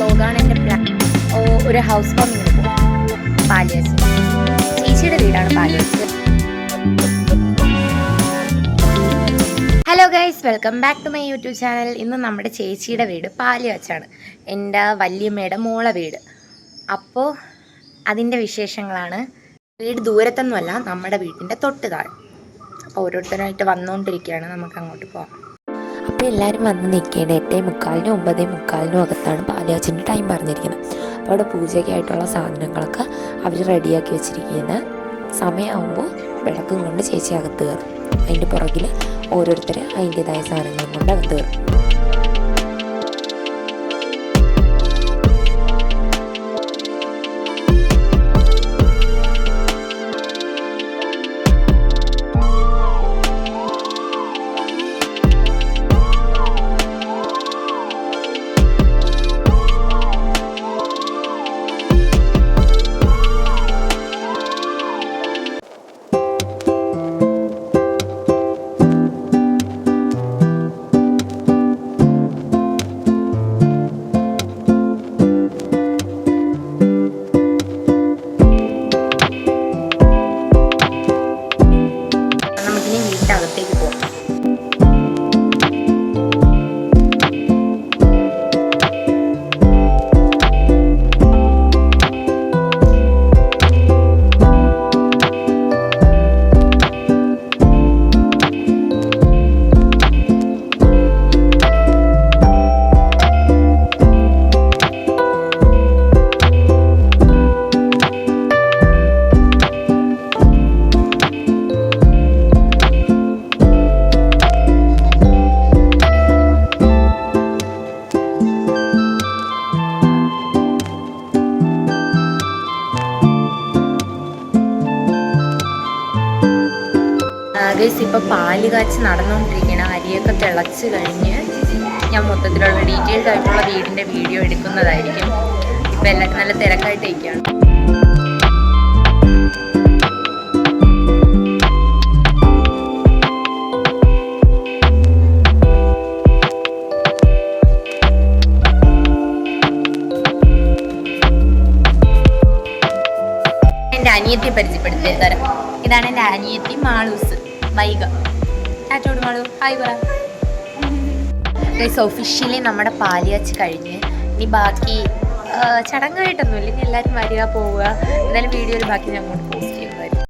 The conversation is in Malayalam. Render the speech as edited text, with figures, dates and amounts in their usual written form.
വ്ലോഗാണ് എൻ്റെ പ്ലാൻ. ഒരു ഹൗസ് വാമിങ്ങിന് പോകും പാലിയാച്ച്. ചേച്ചിയുടെ വീടാണ് പാലിയാച്ച്. Hello guys, welcome back to my YouTube channel. ഇന്ന് നമ്മുടെ ചേച്ചിയുടെ വീട് പാലിയാച്ചാണ്, എൻ്റെ വല്യമ്മയുടെ മോളെ വീട്. അപ്പോൾ അതിൻ്റെ വിശേഷങ്ങളാണ്. വീട് ദൂരത്തൊന്നുമല്ല, നമ്മുടെ വീട്ടിൻ്റെ തൊട്ട് താഴെ. അപ്പോൾ ഓരോരുത്തരായിട്ട് വന്നുകൊണ്ടിരിക്കുകയാണ്, നമുക്ക് അങ്ങോട്ട് പോകാം. അപ്പോൾ എല്ലാവരും വന്ന് നിൽക്കേണ്ടത് 8:45 9:45 അകത്താണ് പാലിയാച്ചിൻ്റെ ടൈം പറഞ്ഞിരിക്കുന്നത്. അപ്പോൾ അവിടെ പൂജയ്ക്കായിട്ടുള്ള സാധനങ്ങളൊക്കെ അവർ റെഡിയാക്കി വെച്ചിരിക്കുന്ന സമയമാകുമ്പോൾ വിളക്കും കൊണ്ട് ചേച്ചി അകത്ത് കയറും. അതിൻ്റെ പുറകിൽ ഓരോരുത്തർ അതിൻ്റേതായ സാധനങ്ങളും കൊണ്ട് അകത്ത് കയറും. അകത്തേക്ക് പോകും. ഇപ്പോൾ പാല് കാച്ചി നടന്നുകൊണ്ടിരിക്കുകയാണ്. അരിയൊക്കെ തിളച്ച് കഴിഞ്ഞ് ഞാൻ മൊത്തത്തിലുള്ള ഡീറ്റെയിൽഡ് ആയിട്ടുള്ള വീടിൻ്റെ വീഡിയോ എടുക്കുന്നതായിരിക്കും. ഇപ്പോൾ എല്ലാവർക്കും നല്ല തിരക്കായിട്ടിരിക്കുകയാണ്. എൻ്റെ അനിയത്തിയെ പരിചയപ്പെടുത്തി തരാം. ഇതാണ് എൻ്റെ അനിയത്തി മാളൂസ് വൈഗ. ചാറ്റോട് മാളു, ഹായ് പറ. ഒഫീഷ്യലി നമ്മുടെ പാലിയാച്ച് കഴിഞ്ഞ് ഇനി ബാക്കി ചടങ്ങായിട്ടൊന്നുമില്ല. ഇനി എല്ലാവരും വരിക പോവുക. എന്നാലും വീഡിയോയിൽ ബാക്കി ഞാൻ അങ്ങോട്ട് പോസ്റ്റ്